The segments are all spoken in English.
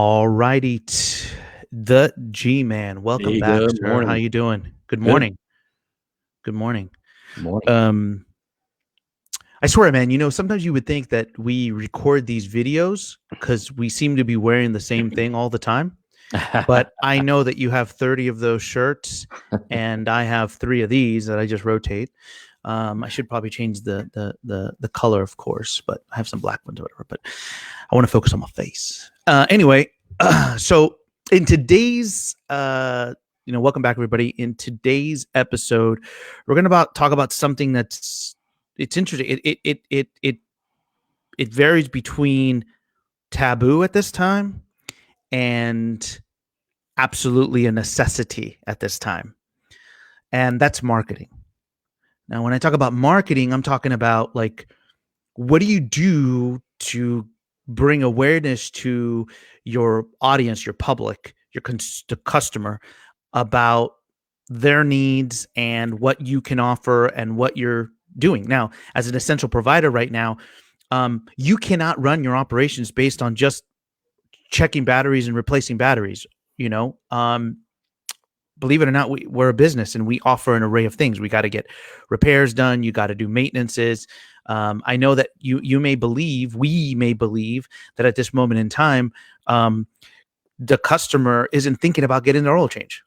All righty, the G-Man. Welcome Hey, back, good sir. How morning. you doing? Good Good morning. Good morning. morning. Um, I swear, man, sometimes you would think that we record these videos because we seem to be wearing the same thing all the time. But I know that you have 30 of those shirts and I have 3 of these that I just rotate. I should probably change the color, of course, but I have some black ones or whatever. But I want to focus on my face. Anyway, so in today's welcome back, everybody. In today's episode, we're gonna talk about something it's interesting. It varies between taboo at this time and absolutely a necessity at this time, and that's marketing. Now, when I talk about marketing, I'm talking about like, what do you do to bring awareness to your audience, your public, the customer about their needs and what you can offer and what you're doing. Now, as an essential provider right now, you cannot run your operations based on just checking batteries and replacing batteries. You know, believe it or not, we're a business and we offer an array of things. We got to get repairs done. You got to do maintenances. I know that we may believe that at this moment in time, the customer isn't thinking about getting their oil change.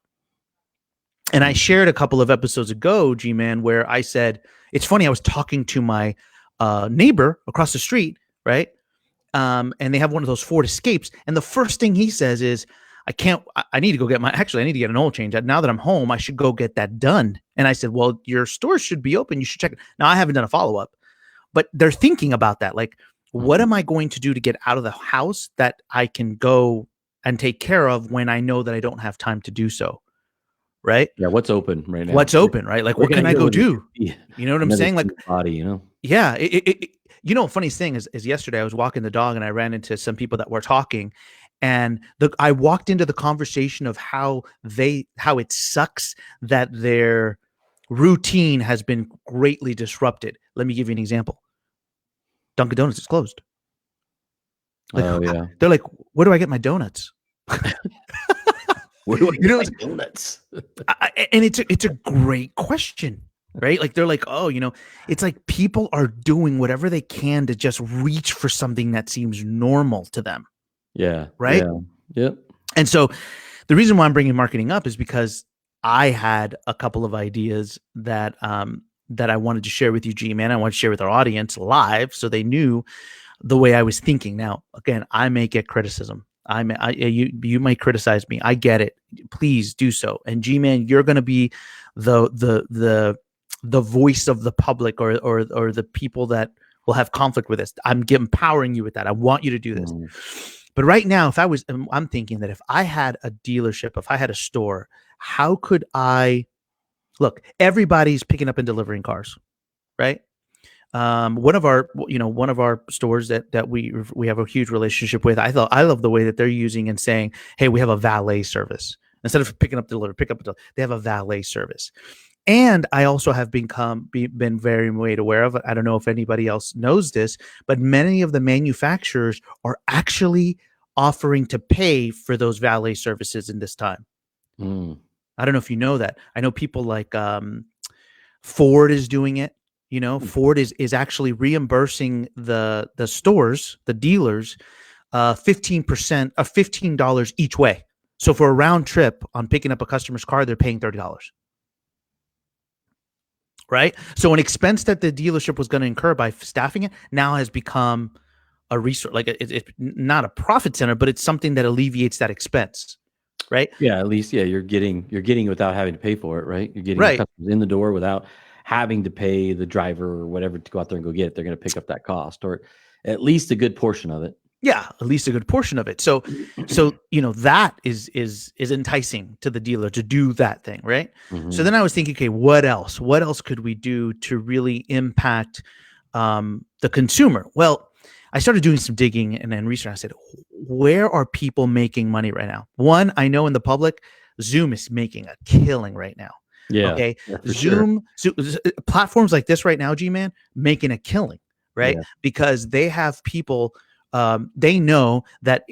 And I shared a couple of episodes ago, G-Man, where I said, it's funny, I was talking to my neighbor across the street, right? And they have one of those Ford Escapes. And the first thing he says is, I need to go get I need to get an oil change. Now that I'm home, I should go get that done. And I said, well, your store should be open. You should check it. Now, I haven't done a follow-up, but they're thinking about that. Like, what am I going to do to get out of the house that I can go and take care of when I know that I don't have time to do so? Right? Yeah, what's open right now? What's open, right? Like, what can I go do? You know what I'm saying? Like, body, yeah. Funniest thing is yesterday I was walking the dog and I ran into some people that were talking, and I walked into the conversation of how it sucks that their routine has been greatly disrupted. Let me give you an example. Dunkin' Donuts is closed. Like, yeah. They're like, where do I get my donuts? Where do I get my donuts? And it's a great question, right? Like, they're like, oh, it's like people are doing whatever they can to just reach for something that seems normal to them. Yeah. Right. Yeah. Yep. And so the reason why I'm bringing marketing up is because I had a couple of ideas that I wanted to share with you, G-Man. I want to share with our audience live so they knew the way I was thinking. Now, again, I may get criticism. You might criticize me. I get it. Please do so. And G-Man, you're going to be the voice of the public or the people that will have conflict with this. I'm empowering you with that. I want you to do this. But right now, I'm thinking that if I had a dealership, if I had a store, how could I look? Everybody's picking up and delivering cars, right? One of our stores that we have a huge relationship with. I love the way that they're using and saying, hey, we have a valet service instead of pick up, deliver. They have a valet service. And I also have been very made aware of, I don't know if anybody else knows this, but many of the manufacturers are actually offering to pay for those valet services in this time. I don't know if you know that. I know people like Ford is doing it. Ford is actually reimbursing the stores, the dealers, 15% of $15 each way. So for a round trip on picking up a customer's car, they're paying $30. Right? So an expense that the dealership was going to incur by staffing it now has become a resource. Like, it's not a profit center, but it's something that alleviates that expense. Right? Yeah, at least, yeah, you're getting without having to pay for it, right? You're getting right. customers in the door without having to pay the driver or whatever to go out there and go get it. They're going to pick up that cost, or at least a good portion of it. Yeah, at least a good portion of it. So that is enticing to the dealer to do that thing, right? So then I was thinking, okay, what else? What else could we do to really impact the consumer? Well, I started doing some digging and then research. I said, where are people making money right now? One, I know in the public, Zoom is making a killing right now. Yeah. Okay. Yeah, Zoom, platforms like this right now, G-Man, making a killing, right? Yeah. Because they have people they know that,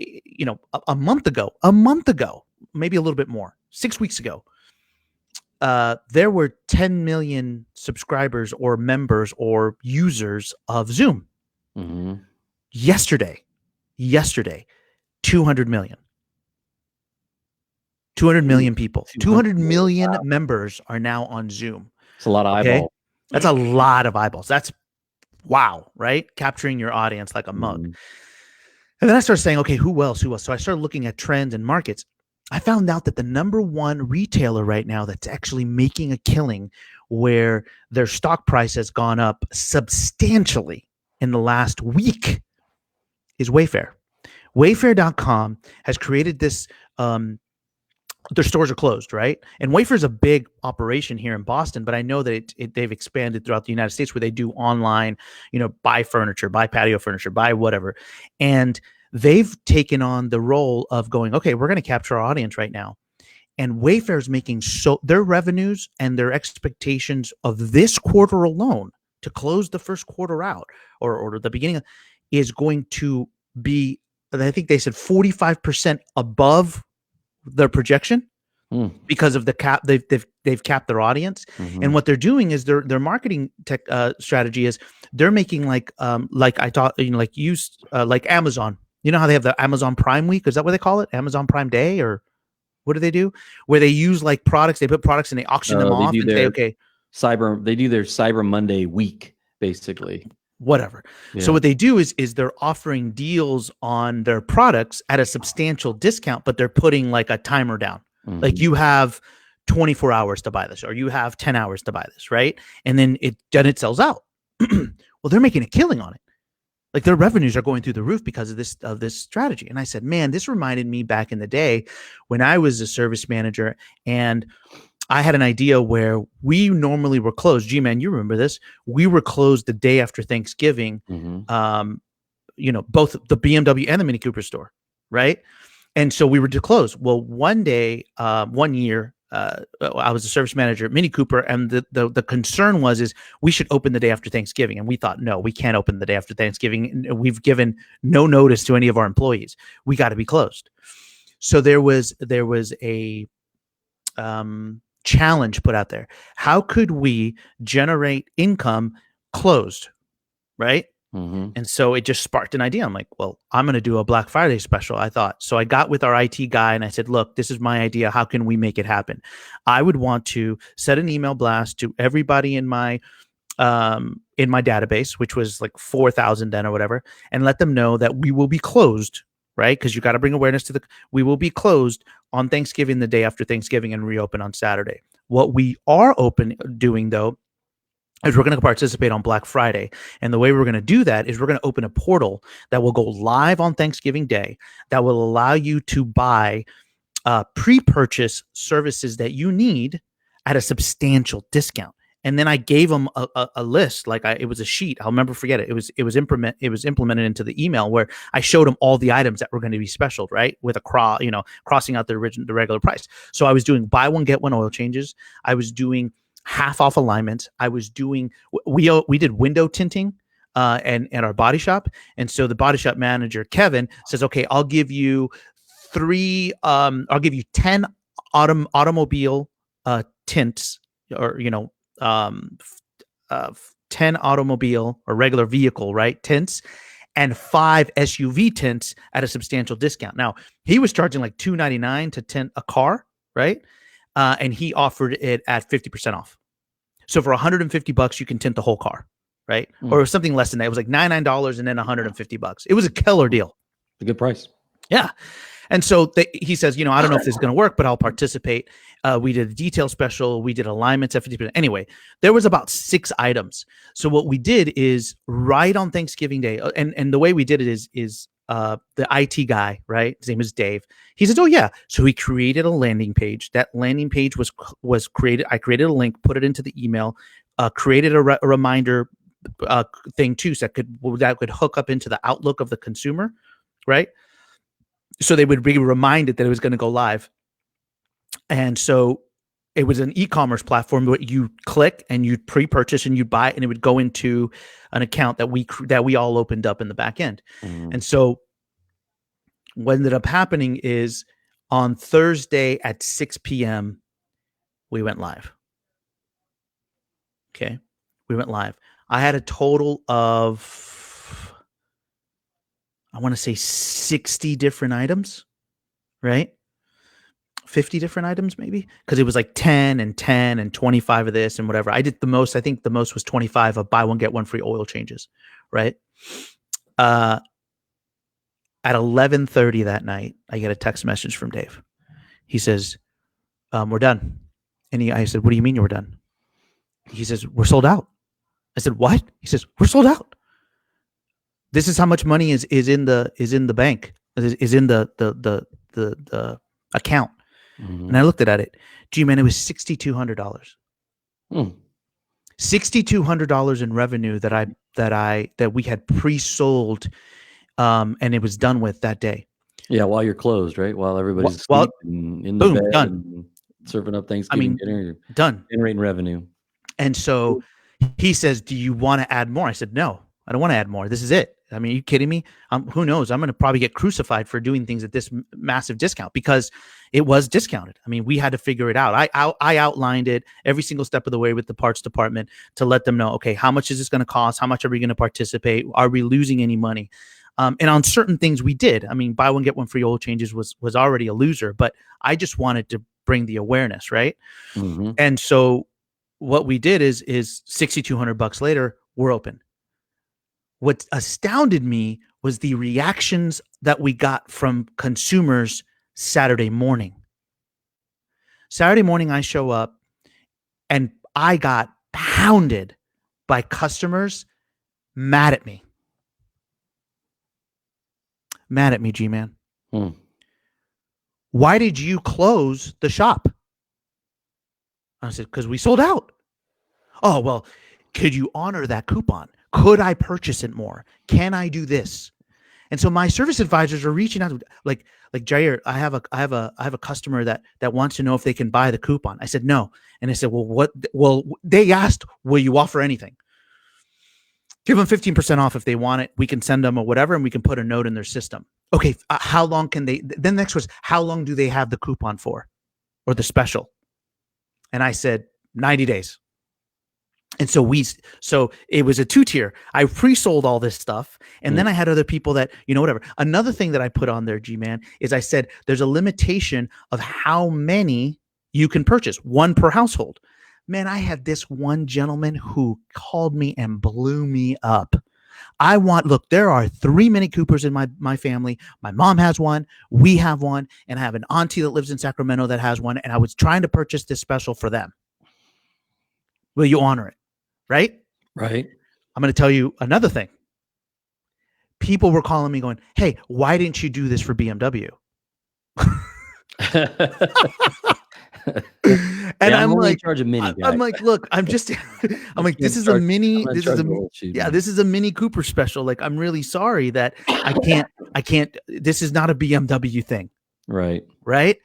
a month ago, maybe a little bit more, 6 weeks ago, there were 10 million subscribers or members or users of Zoom. Mm-hmm. Yesterday, 200 million. 200 million people, 200 million members are now on Zoom. It's a lot of eyeballs. That's a lot of eyeballs. That's wow, right? Capturing your audience like a mug. Mm-hmm. And then I started saying, okay, who else? So I started looking at trends and markets. I found out that the number one retailer right now that's actually making a killing, where their stock price has gone up substantially in the last week, is Wayfair. Wayfair.com has created this, their stores are closed, right? And Wayfair's a big operation here in Boston, but I know that they've expanded throughout the United States, where they do online, buy furniture, buy patio furniture, buy whatever. And they've taken on the role of going, okay, we're going to capture our audience right now. And Wayfair's making their revenues and their expectations of this quarter alone to close the first quarter out, or the beginning is going to be, I think they said 45% above their projection, because of the cap. They've capped their audience. Mm-hmm. And what they're doing is their marketing tech strategy is they're making like I thought, like Amazon. You know how they have the Amazon Prime Week? Is that what they call it? Amazon Prime Day, or what do they do? Where they use like products, they put products and they auction them off and say, okay, they do their Cyber Monday week, basically. Whatever. Yeah. So what they do is they're offering deals on their products at a substantial discount, but they're putting like a timer down. Mm-hmm. Like you have 24 hours to buy this, or you have 10 hours to buy this, right? And then it sells out. Well, they're making a killing on it. Like their revenues are going through the roof because of this strategy. And I said, man, this reminded me back in the day when I was a service manager, and I had an idea where we normally were closed. G-Man, you remember this? We were closed the day after Thanksgiving. Mm-hmm. Both the BMW and the Mini Cooper store, right? And so we were closed. Well, one day, 1 year, I was a service manager at Mini Cooper, and the concern is we should open the day after Thanksgiving. And we thought, no, we can't open the day after Thanksgiving. We've given no notice to any of our employees. We got to be closed. So there was a challenge put out there. How could we generate income closed, right? Mm-hmm. And so it just sparked an idea. I'm like, well, I'm going to do a Black Friday special, I thought. So I got with our IT guy and I said, look, this is my idea. How can we make it happen? I would want to set an email blast to everybody in my database, which was like 4,000 then or whatever, and let them know that we will be closed, right? Because you got to bring awareness to we will be closed on Thanksgiving, the day after Thanksgiving, and reopen on Saturday. What we are doing though, is we're going to participate on Black Friday. And the way we're going to do that is we're going to open a portal that will go live on Thanksgiving Day that will allow you to buy pre-purchase services that you need at a substantial discount. And then I gave them a list, it was a sheet. I'll never forget it. It was implemented into the email where I showed them all the items that were going to be special, right? With a crossing out the regular price. So I was doing buy one get one oil changes. I was doing half off alignment. I was doing we did window tinting and at our body shop. And so the body shop manager Kevin says, okay, I'll give you 10 automobile tints, or 10 automobile or regular vehicle, right, tints, and 5 SUV tints at a substantial discount. Now, he was charging like $299 to tint a car, right? And he offered it at 50% off. So for $150, you can tint the whole car, right? Or something less than that. It was like $99 and then $150. It was a killer deal. A good price. Yeah. And so he says, I don't know if this is going to work, but I'll participate. We did a detail special. We did alignments at 50%. Anyway, there was about 6 items. So what we did is right on Thanksgiving Day, and the way we did it is the IT guy, right? His name is Dave. He says, oh yeah. So he created a landing page. That landing page was created. I created a link, put it into the email, created a reminder thing too, so that could hook up into the Outlook of the consumer, right? So they would be reminded that it was going to go live. And so it was an e-commerce platform where you click and you'd pre-purchase and you'd buy it, and it would go into an account that we all opened up in the back end. Mhm. And so what ended up happening is on Thursday at 6 p.m., we went live. Okay. We went live. I had a total of, I want to say 60 different items, right? 50 different items maybe, because it was like 10 and 10 and 25 of this and whatever. I did the most. I think the most was 25 of buy one, get one free oil changes, right? At 11:30 that night, I get a text message from Dave. He says, we're done. And I said, what do you mean you were done? He says, we're sold out. I said, what? He says, we're sold out. This is how much money is in the bank, is in the account. Mhm. And I looked at it. Gee, man, it was $6,200. $6,200 in revenue that we had pre-sold, and it was done with that day. Yeah, while you're closed, right? While everybody's Well, asleep and in the boom, bed done. and serving up Thanksgiving dinner, Done. generating revenue. And so he says, do you want to add more? I said, no, I don't want to add more. This is it. I mean, are you kidding me? Who knows? I'm going to probably get crucified for doing things at this massive discount, because it was discounted. I mean, we had to figure it out. I outlined it every single step of the way with the parts department to let them know, okay, how much is this going to cost? How much are we going to participate? Are we losing any money? And on certain things we did. I mean, buy one, get one free oil changes was already a loser, but I just wanted to bring the awareness, right? Mhm. And so what we did is $6,200 later, we're open. What astounded me was the reactions that we got from consumers Saturday morning. Saturday morning, I show up and I got pounded by customers mad at me. Mad at me, G-Man. Hmm. Why did you close the shop? I said, because we sold out. Oh, well, could you honor that coupon? Could I purchase it more? Can I do this? And so my service advisors are reaching out, like Jair, I have a customer that wants to know if they can buy the coupon. I said no, and I said, well, what? Well, they asked, will you offer anything? Give them 15% off if they want it. We can send them or whatever, and we can put a note in their system. Okay, how long can they? Then next was, how long do they have the coupon for, or the special? And I said 90 days. And so it was a 2-tier. I pre-sold all this stuff, and then I had other people that, whatever. Another thing that I put on there, G-Man, is I said there's a limitation of how many you can purchase, one per household. Man, I had this one gentleman who called me and blew me up. Look, there are 3 Mini Coopers in my family. My mom has one, we have one, and I have an auntie that lives in Sacramento that has one, and I was trying to purchase this special for them. Will you honor it? Right? Right. I'm going to tell you another thing. People were calling me going, hey, why didn't you do this for BMW? And I'm like, charge a mini I'm like, look, I'm like, this is a Mini Cooper special. Like, I'm really sorry that I can't, this is not a BMW thing. Right. Right.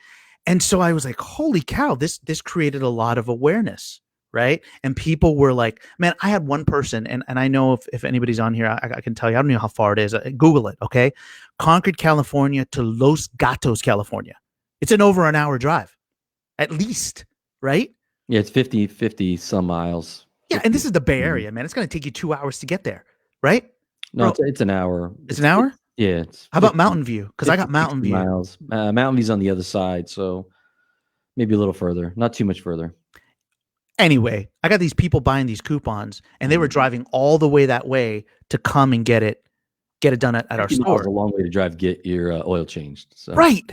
And so I was like, holy cow, this created a lot of awareness. Right. And people were like, man, I had one person, and I know if anybody's on here, I can tell you, I don't know how far it is. Google it. Okay. Concord, California to Los Gatos, California. It's an over an hour drive, at least. Right. Yeah. It's 50 some miles. Yeah. And this is the Bay Area, man. It's going to take you 2 hours to get there. Right. No, it's an hour. It's an hour? Yeah. It's how about Mountain View? Because I got Mountain View. Miles. Mountain View's on the other side. So maybe a little further, not too much further. Anyway, I got these people buying these coupons, and they were driving all the way that way to come and get it done at our store. It's a long way to drive, get your oil changed. So. Right.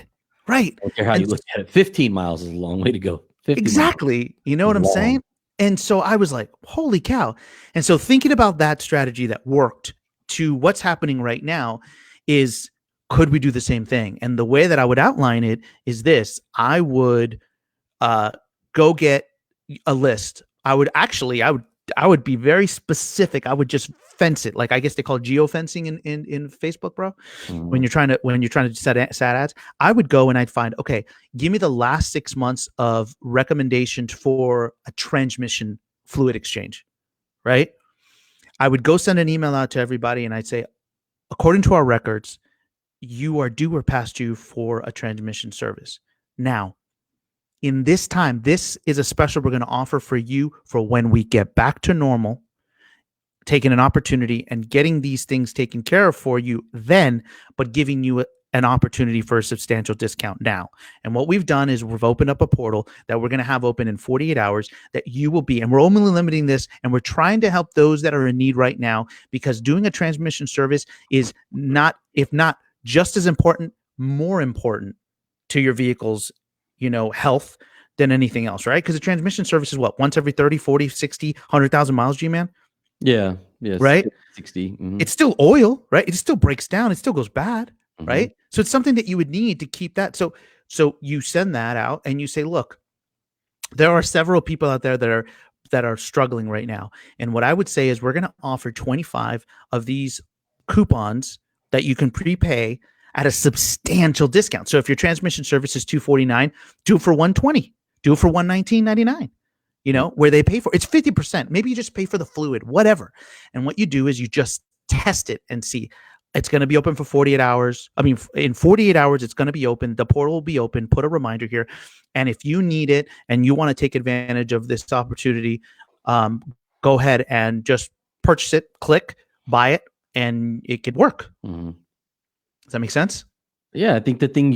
I don't care how you look at it. 15 miles is a long way to go. 50 exactly. Miles. You know what I'm saying? And so I was like, holy cow. And so thinking about that strategy that worked to what's happening right now is, could we do the same thing? And the way that I would outline it is this. I would go get a list. I would I would be very specific. I would just fence it. Like I guess they call geofencing in Facebook, bro. Mhm. When you're trying to set ads, I would go and I'd find, okay, give me the last 6 months of recommendations for a transmission fluid exchange, right? I would go send an email out to everybody and I'd say, according to our records, you are due or past due for a transmission service. Now, in this time, this is a special we're going to offer for you for when we get back to normal, taking an opportunity and getting these things taken care of for you then, but giving you an opportunity for a substantial discount now. And what we've done is we've opened up a portal that we're going to have open in 48 hours that you will be, and we're only limiting this, and we're trying to help those that are in need right now, because doing a transmission service is not, if not just as important, more important to your vehicle's, health than anything else, right? Because the transmission service is what, once every 30, 40, 60, 100,000 miles, G-Man, Yeah. Yes. right? 60. Mhm. It's still oil, right? It still breaks down. It still goes bad, Mhm. right? So it's something that you would need to keep that. So you send that out and you say, look, there are several people out there that are struggling right now. And what I would say is we're going to offer 25 of these coupons that you can prepay at a substantial discount. So if your transmission service is 249, do it for 120, do it for 119.99. Where they pay for it's 50%. Maybe you just pay for the fluid, whatever. And what you do is you just test it and see. It's going to be open for 48 hours. I mean, in 48 hours, it's going to be open. The portal will be open. Put a reminder here. And if you need it and you want to take advantage of this opportunity, go ahead and just purchase it, click, buy it, and it could work. Mhm. Does that make sense? Yeah, I think the thing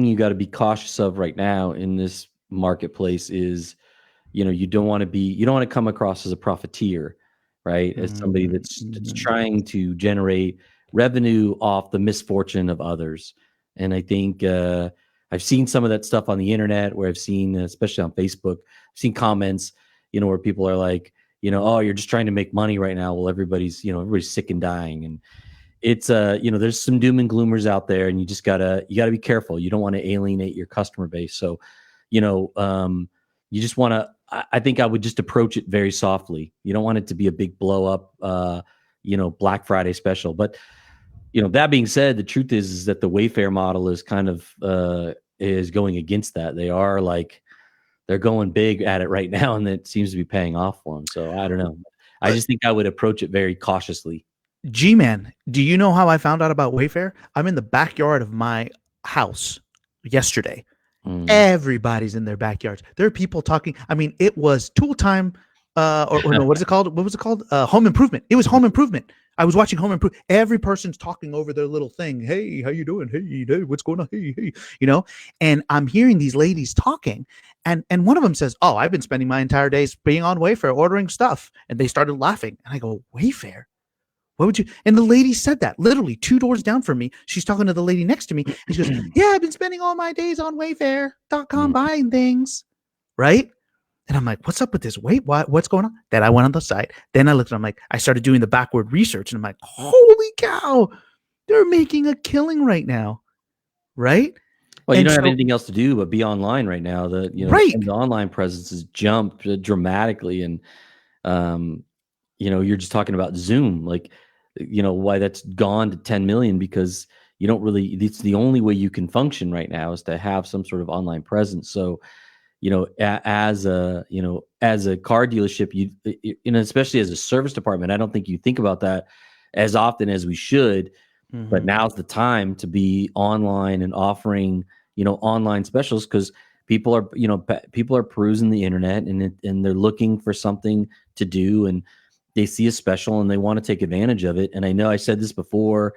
you got to be cautious of right now in this marketplace is, you don't want to come across as a profiteer, right? As somebody that's Mm-hmm. trying to generate revenue off the misfortune of others. And I think I've seen some of that stuff on the internet where I've seen, especially on Facebook, I've seen comments, where people are like, oh, you're just trying to make money right now. Well, everybody's sick and dying, and it's there's some doom and gloomers out there, and you gotta be careful. You don't want to alienate your customer base. So, you know, um, you just want to. I think I would just approach it very softly. You don't want it to be a big blow up, Black Friday special. But that being said, the truth is that the Wayfair model is kind of is going against that. They're going big at it right now, and it seems to be paying off for them. So I don't know. I just think I would approach it very cautiously. G-Man, do you know how I found out about Wayfair? I'm in the backyard of my house yesterday. Mm. Everybody's in their backyards. There are people talking. I mean, it was tool time, or no, what is it called? What was it called? Home improvement. It was home improvement. I was watching home improvement. Every person's talking over their little thing. Hey, how you doing? Hey, what's going on? Hey, And I'm hearing these ladies talking, and one of them says, "Oh, I've been spending my entire days being on Wayfair ordering stuff," and they started laughing. And I go, "Wayfair? What would you?" And the lady said that literally 2 doors down from me. She's talking to the lady next to me. And she goes, "Yeah, I've been spending all my days on Wayfair.com Mm. buying things." Right. And I'm like, what's up with this? Wait, what's going on? Then I went on the site. Then I looked and I'm like, I started doing the backward research and I'm like, holy cow, they're making a killing right now. Right. Well, you And don't have so, anything else to do but be online right now. right. The online presence has jumped dramatically, and um, you're just talking about Zoom, like, why that's gone to 10 million because you don't really. It's the only way you can function right now is to have some sort of online presence. So, as a car dealership, especially as a service department, I don't think you think about that as often as we should. But Mm-hmm. now's the time to be online and offering, online specials because people are perusing the internet and they're looking for something to do, and they see a special and they want to take advantage of it. And I know I said this before,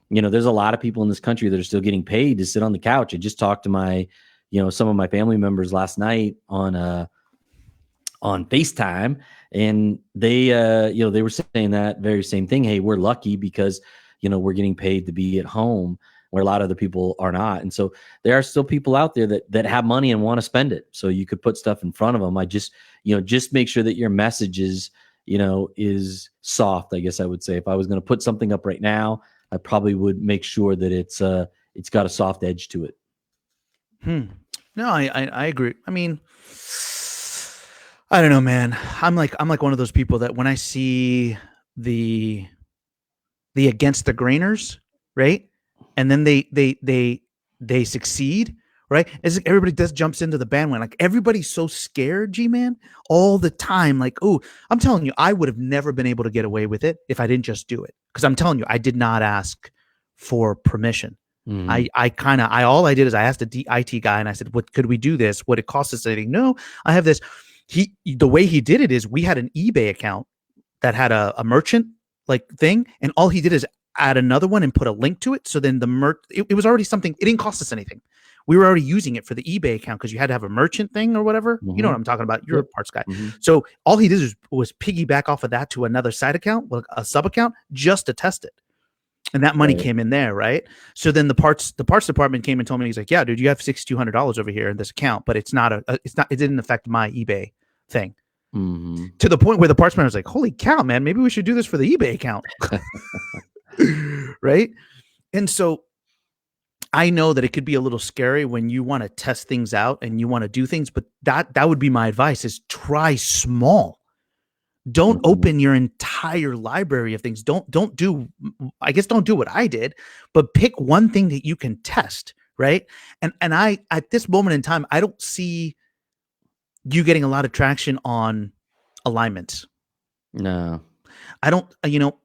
there's a lot of people in this country that are still getting paid to sit on the couch. I just talked to some of my family members last night on FaceTime, and they were saying that very same thing. Hey, we're lucky because we're getting paid to be at home where a lot of other people are not. And so there are still people out there that have money and want to spend it. So you could put stuff in front of them. I just make sure that your message is soft. I guess I would say if I was going to put something up right now, I probably would make sure that it's got a soft edge to it. Hmm. No, I agree. I mean, I don't know, man. I'm like one of those people that when I see the the against the grainers, right? And then they succeed, right? As everybody just jumps into the bandwagon. Like everybody's so scared, G man, all the time. Like, oh, I'm telling you, I would have never been able to get away with it if I didn't just do it. Because I'm telling you, I did not ask for permission. Hmm. I all I did is I asked the IT guy and I said, "What could we do this? Would it cost us anything?" No, I have this. The way he did it is we had an eBay account that had a merchant like thing, and all he did is add another one and put a link to it. So then it was already something. It didn't cost us anything. We were already using it for the eBay account because you had to have a merchant thing or whatever. You know Hmm. what I'm talking about? You're a Yep. parts guy. Hmm. So all he did was piggyback off of that to another side account, like a sub account, just to test it. And that money Right. came in there, right? So then the parts department came and told me, he's like, "Yeah, dude, you have $6,200 over here in this account, but it didn't affect my eBay thing." Hmm. To the point where the parts man was like, "Holy cow, man, maybe we should do this for the eBay account." Right? And so I know that it could be a little scary when you want to test things out and you want to do things, but that would be my advice is try small. Don't Hmm. open your entire library of things. Don't do I guess don't do what I did, but pick one thing that you can test, right? And I at this moment in time, I don't see you getting a lot of traction on alignments. No. I don't,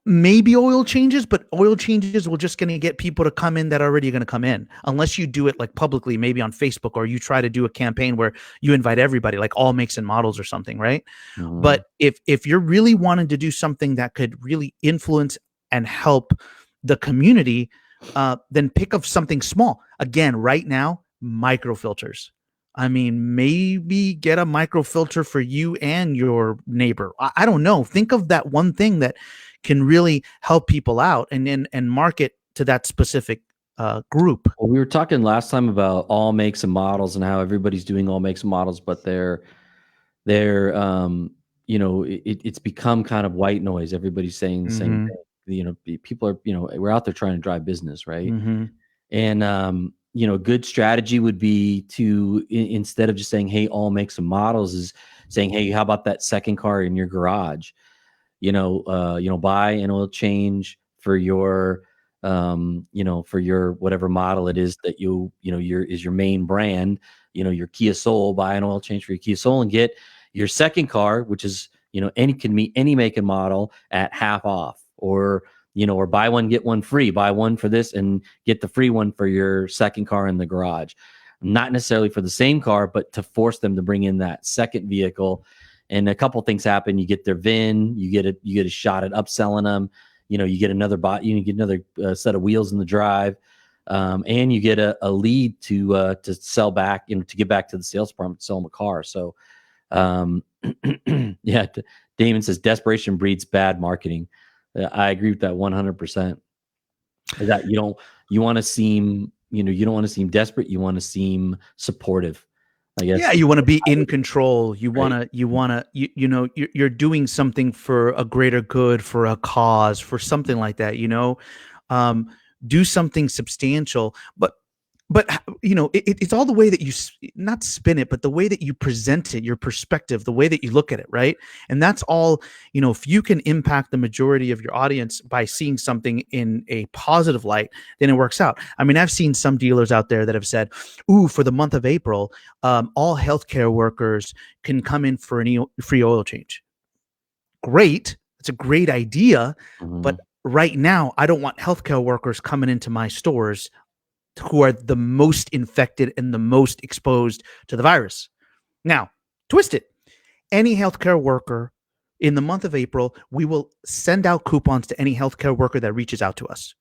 maybe oil changes, but oil changes will just going to get people to come in that are already going to come in, unless you do it like publicly, maybe on Facebook, or you try to do a campaign where you invite everybody, like all makes and models or something, right? Hmm. But if you're really wanting to do something that could really influence and help the community, then pick up something small. Again, right now, microfilters. I mean, maybe get a microfilter for you and your neighbor. I don't know. Think of that one thing that can really help people out, and market to that specific group. Well, we were talking last time about all makes and models and how everybody's doing all makes and models, but they're it's become kind of white noise. Everybody's saying the same Mm-hmm. thing. People are, we're out there trying to drive business, right? Mm-hmm. And a good strategy would be to instead of just saying, "Hey, all makes and models," is saying, "Hey, how about that second car in your garage? Buy an oil change for your, for your whatever model it is that your main brand. Your Kia Soul. Buy an oil change for your Kia Soul and get your second car, which is can meet any make and model at half off, or buy one get one free. Buy one for this and get the free one for your second car in the garage." Not necessarily for the same car, but to force them to bring in that second vehicle. And a couple things happen. You get their VIN, you get a shot at upselling them. You get another you get another set of wheels in the drive, and you get a lead to sell back, to get back to the sales department, to sell them a car. So, um, yeah, Damon says desperation breeds bad marketing. I agree with that 100%. That you want to seem, you don't want to seem desperate. You want to seem supportive, I Yeah, guess. you want to be in control. Right. You're doing something for a greater good, for a cause, for something like that, um, do something substantial, but it's all the way that you not spin it, but the way that you present it, your perspective, the way that you look at it, right? And that's all. If you can impact the majority of your audience by seeing something in a positive light, then it works out. I mean, I've seen some dealers out there that have said, "Ooh, for the month of April, all healthcare workers can come in for any free oil change." Great, it's a great idea, but Mhm. right now I don't want healthcare workers coming into my stores who are the most infected and the most exposed to the virus. Now, twist it. Any healthcare worker in the month of April, we will send out coupons to any healthcare worker that reaches out to us.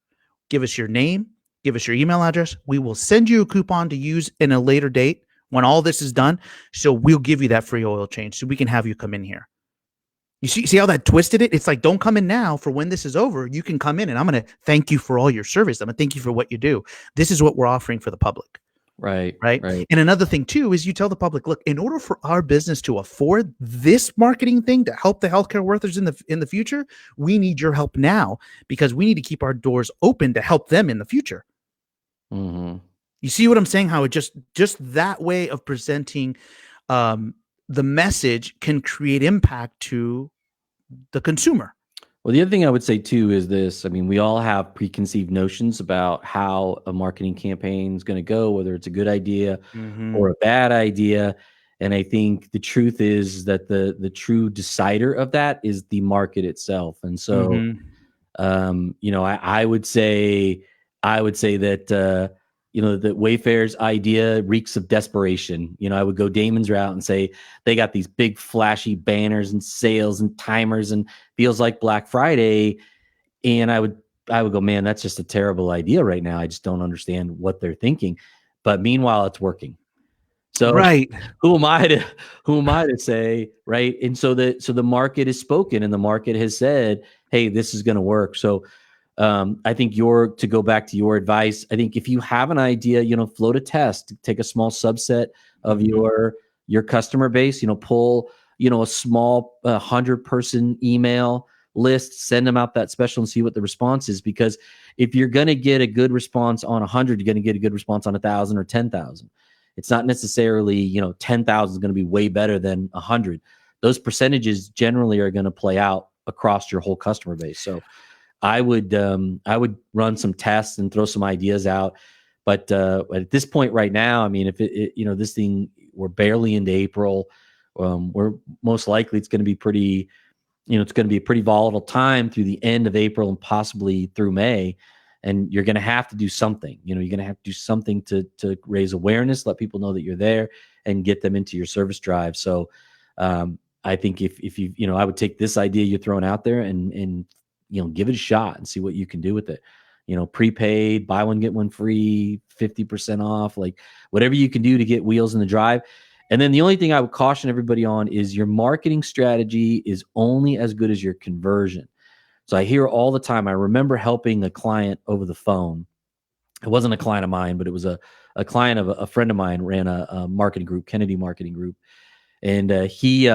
Give us your name, give us your email address. We will send you a coupon to use in a later date when all this is done. So we'll give you that free oil change so we can have you come in here. You see how that twisted it? It's like, don't come in now for when this is over. You can come in and I'm going to thank you for all your service. I'm going to thank you for what you do. This is what we're offering for the public. Right, Right. right. And another thing too is you tell the public, look, in order for our business to afford this marketing thing to help the healthcare workers in the future, we need your help now because we need to keep our doors open to help them in the future. Mhm. You see what I'm saying? How it just that way of presenting um, the message can create impact to the consumer. Well, the other thing I would say too is this. I mean, we all have preconceived notions about how a marketing campaign is going to go, whether it's a good idea Mm-hmm. or a bad idea. And I think the truth is that the true decider of that is the market itself. And so, Mm-hmm. I would say that that Wayfair's idea reeks of desperation. I would go Damon's route and say they got these big flashy banners and sales and timers and feels like Black Friday, and I would go, man, that's just a terrible idea right now. I just don't understand what they're thinking. But meanwhile, it's working. So Right. who am I to say, right? And so the market has spoken and the market has said, hey, this is going to work. So I think to go back to your advice, I think if you have an idea, float a test, take a small subset of Mm-hmm. your customer base, pull, a small 100-person email list, send them out that special and see what the response is. Because if you're going to get a good response on 100, you're going to get a good response on 1,000 or 10,000. It's not necessarily, 10,000 is going to be way better than 100. Those percentages generally are going to play out across your whole customer base. So I would run some tests and throw some ideas out. But at this point right now, I mean, if this thing, we're barely into April, we're most likely it's going to be pretty, it's going to be a pretty volatile time through the end of April and possibly through May. And you're going to have to do something. You're going to have to do something to raise awareness, let people know that you're there, and get them into your service drive. So I think if you, I would take this idea you're throwing out there and give it a shot and see what you can do with it. Prepaid, buy one, get one free, 50% off, like whatever you can do to get wheels in the drive. And then the only thing I would caution everybody on is your marketing strategy is only as good as your conversion. So I hear all the time, I remember helping a client over the phone. It wasn't a client of mine, but it was a client of a friend of mine, ran a marketing group, Kennedy Marketing Group. And he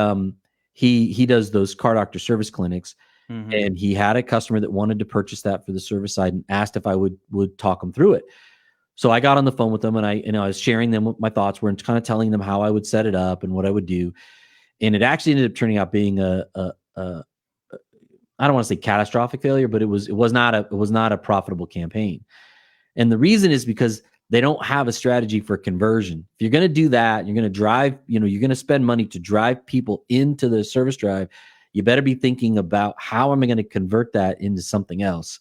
does those car doctor service clinics. Mm-hmm. And he had a customer that wanted to purchase that for the service side and asked if I would talk him through it. So I got on the phone with them and I was sharing them what my thoughts were and kind of telling them how I would set it up and what I would do. And it actually ended up turning out being a I don't want to say catastrophic failure, but it was not a profitable campaign. And the reason is because they don't have a strategy for conversion. If you're going to do that, you're going to drive, you're going to spend money to drive people into the service drive. You better be thinking about how am I going to convert that into something else.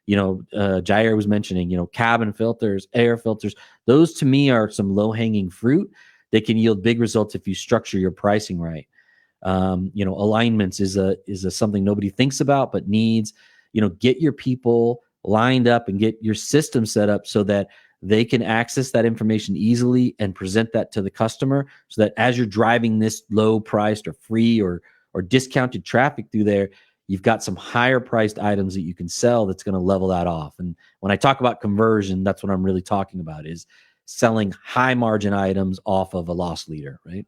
Jair was mentioning, cabin filters, air filters. Those to me are some low-hanging fruit that can yield big results if you structure your pricing right. Alignments is a something nobody thinks about but needs. Get your people lined up and get your system set up so that they can access that information easily and present that to the customer, so that as you're driving this low priced or free or discounted traffic through there, you've got some higher priced items that you can sell that's going to level that off. And when I talk about conversion, that's what I'm really talking about, is selling high margin items off of a loss leader, right?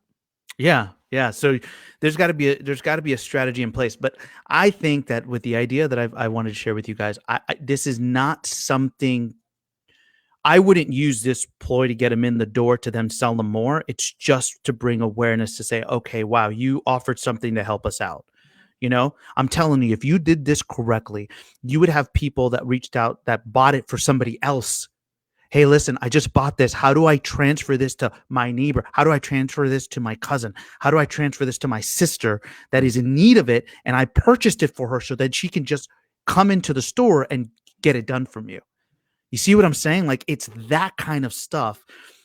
Yeah, yeah. So there's got to be a strategy in place. But I think that with the idea that I wanted to share with you guys, this is not something. I wouldn't use this ploy to get them in the door to then sell them more. It's just to bring awareness to say, okay, wow, you offered something to help us out. I'm telling you, if you did this correctly, you would have people that reached out that bought it for somebody else. Hey, listen, I just bought this. How do I transfer this to my neighbor? How do I transfer this to my cousin? How do I transfer this to my sister that is in need of it? And I purchased it for her so that she can just come into the store and get it done from you. You see what I'm saying? Like, it's that kind of stuff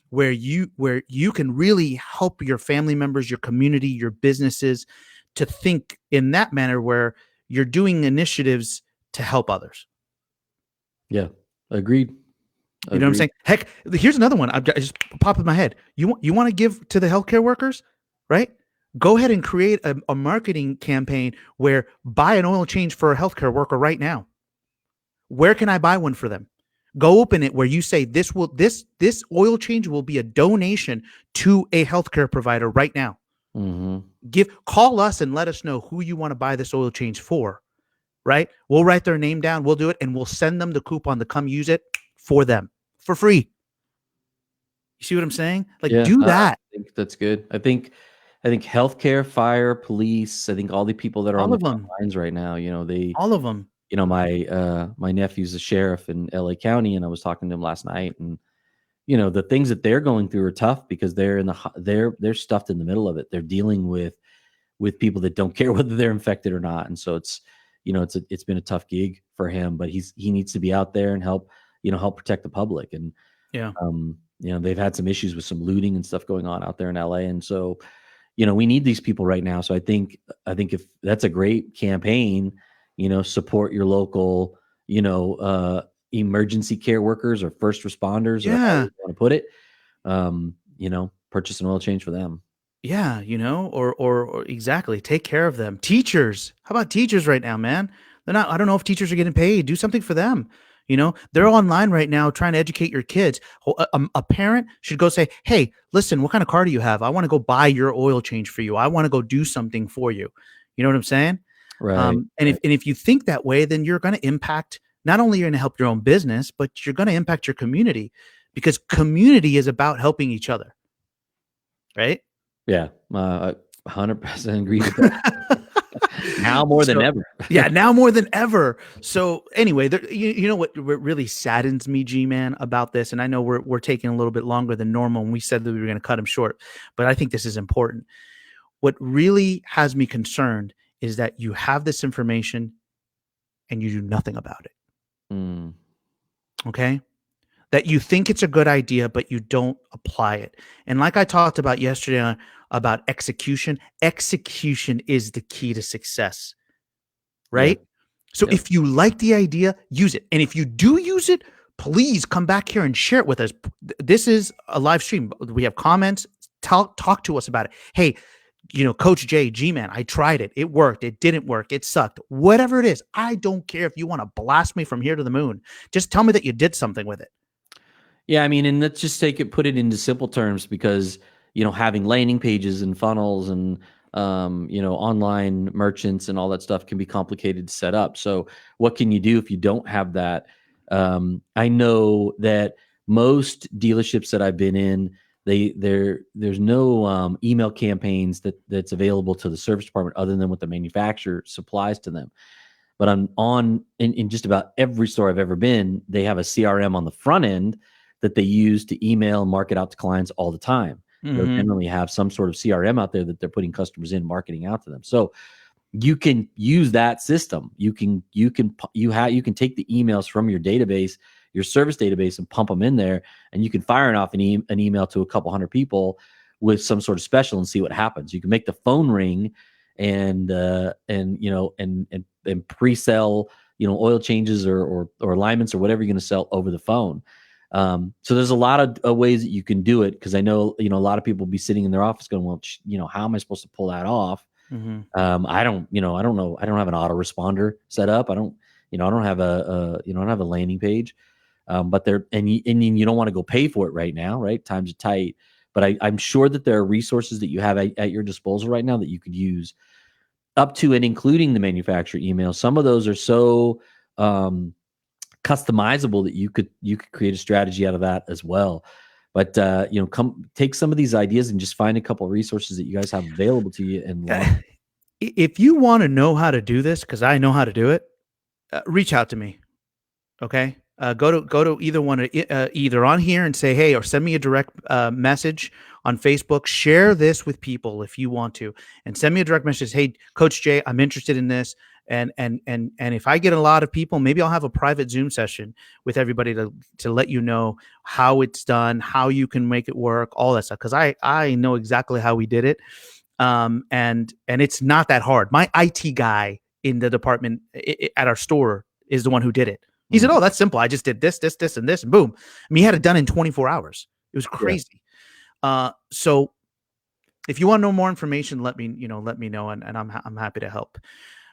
where you can really help your family members, your community, your businesses to think in that manner where you're doing initiatives to help others. Yeah, agreed. You know what I'm saying? Heck, here's another one. I just popped in my head. You want to give to the healthcare workers, right? Go ahead and create a marketing campaign where buy an oil change for a healthcare worker right now. Where can I buy one for them? Go open it where you say this oil change will be a donation to a healthcare provider right now. Mm-hmm. Call us and let us know who you want to buy this oil change for. Right? We'll write their name down. We'll do it, and we'll send them the coupon to come use it for them for free. You see what I'm saying? Like, Yeah, do I that. think that's good. I think I think healthcare, fire, police, I think all the people that are on All the of front them. lines right now, All of them. my nephew's a sheriff in LA County, and I was talking to him last night, and the things that they're going through are tough because they're stuffed in the middle of it. They're dealing with people that don't care whether they're infected or not, and so it's been a tough gig for him, but he needs to be out there and help protect the public. And Yeah. they've had some issues with some looting and stuff going on out there in LA, and so we need these people right now. So I think if that's a great campaign, support your local, emergency care workers or first responders or however Yeah. you want to put it. Purchase an oil change for them. Yeah, or exactly, take care of them. Teachers, how about teachers right now, man? They're not. I don't know if teachers are getting paid. Do something for them. They're online right now trying to educate your kids. A parent should go say, "Hey, listen, what kind of car do you have? I want to go buy your oil change for you. I want to go do something for you." You know what I'm saying? Right. And Right. if you think that way, then you're going to impact. Not only you're going to help your own business, but you're going to impact your community, because community is about helping each other, right? Yeah. 100% agree with that. Now more than So ever. yeah, now more than ever. So anyway, you know what really saddens me, G man, about this, and I know we're taking a little bit longer than normal, and we said that we were going to cut him short, but I think this is important. What really has me concerned is that you have this information and you do nothing about it. Mm, Okay, that you think it's a good idea, but you don't apply it. And like I talked about yesterday about execution, execution is the key to success, yeah. right? So Yep. if you like the idea, use it. And if you do use it, please come back here and share it with us. This is a live stream. We have comments. Talk to us about it. Hey, Coach J, G Man, I tried it. It worked. It didn't work. It sucked. Whatever it is, I don't care if you want to blast me from here to the moon. Just tell me that you did something with it. Yeah, I mean, and let's just put it into simple terms because, having landing pages and funnels and, online merchants and all that stuff can be complicated to set up. So what can you do if you don't have that? I know that most dealerships that I've been in, there's no email campaigns that's available to the service department other than what the manufacturer supplies to them. But in just about every store I've ever been, they have a CRM on the front end that they use to email and market out to clients all the time. They'll Mm-hmm. generally have some sort of CRM out there that they're putting customers in, marketing out to them. So you can use that system. You can take the emails from your database, your service database, and pump them in there, and you can fire off an email to a couple hundred people with some sort of special and see what happens. You can make the phone ring and pre-sell oil changes or alignments or whatever you're going to sell over the phone. So there's a lot of ways that you can do it, because I know a lot of people will be sitting in their office going, well, how am I supposed to pull that off? Mm-hmm. I don't know. I don't have an autoresponder set up. I don't have I don't have a landing page. But you don't want to go pay for it right now, right? Times are tight. But I'm sure that there are resources that you have at your disposal right now that you could use, up to and including the manufacturer email. Some of those are so customizable that you could create a strategy out of that as well. But come take some of these ideas and just find a couple of resources that you guys have available to you and launch. If you want to know how to do this, because I know how to do it, reach out to me. Okay. Go to either one, either on here and say, hey, or send me a direct message on Facebook. Share this with people if you want to, and send me a direct message. Hey, Coach Jay, I'm interested in this. And if I get a lot of people, maybe I'll have a private Zoom session with everybody to let you know how it's done, how you can make it work, all that stuff. Because I know exactly how we did it. And it's not that hard. My IT guy in the department at our store is the one who did it. He said, Mm. "Oh, that's simple. I just did this, this, this, and this, and boom." I mean, he had it done in 24 hours. It was Yeah. crazy. So if you want to know more information, let me know, and I'm happy to help.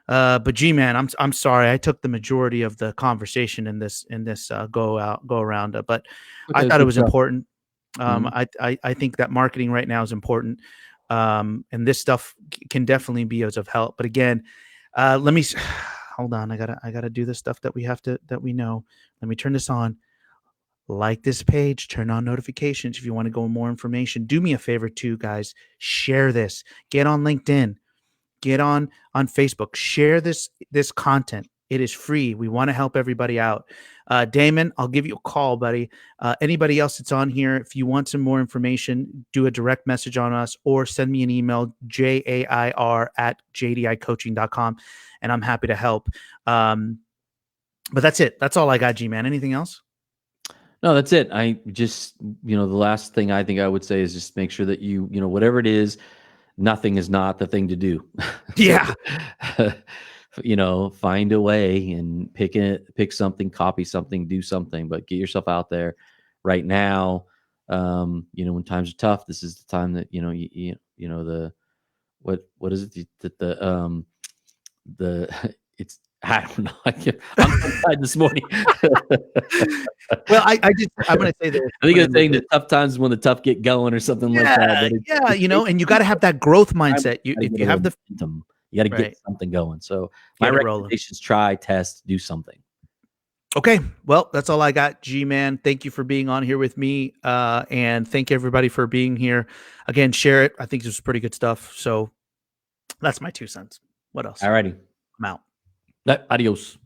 But G man, I'm sorry, I took the majority of the conversation in this go around, but I Okay, thought it good was stuff. important. Mhm. I think that marketing right now is important, and this stuff can definitely be of help. But again, let me hold on. I gotta do the stuff that we know. Let me turn this on. like this page, turn on notifications if you want to go more information. Do me a favor too, guys. Share this. Get on LinkedIn. Get on Facebook. Share this content. It is free. We want to help everybody out. Damon, I'll give you a call, buddy. Anybody else that's on here, if you want some more information, do a direct message on us or send me an email, jair@jdicoaching.com, and I'm happy to help. But that's it. That's all I got, G-Man. Anything else? No, that's it. I just, the last thing I think I would say is just make sure that whatever it is, nothing is not the thing to do. Yeah. Find a way and pick something, copy something, do something, but get yourself out there right now. When times are tough, this is the time that, what is it? It's, I don't know. I'm tired this morning. Well, I'm going to say this. I think I'm saying the tough times is when the tough get going or something like that. And you got to have that growth mindset. If you have the momentum, you got to get something going. So my Get it recommendations: try, test, do something. Okay, well, that's all I got, G-Man. Thank you for being on here with me, and thank everybody for being here. Again, share it. I think this was pretty good stuff. So that's my 2 cents. What else? All righty. I'm out. Adios.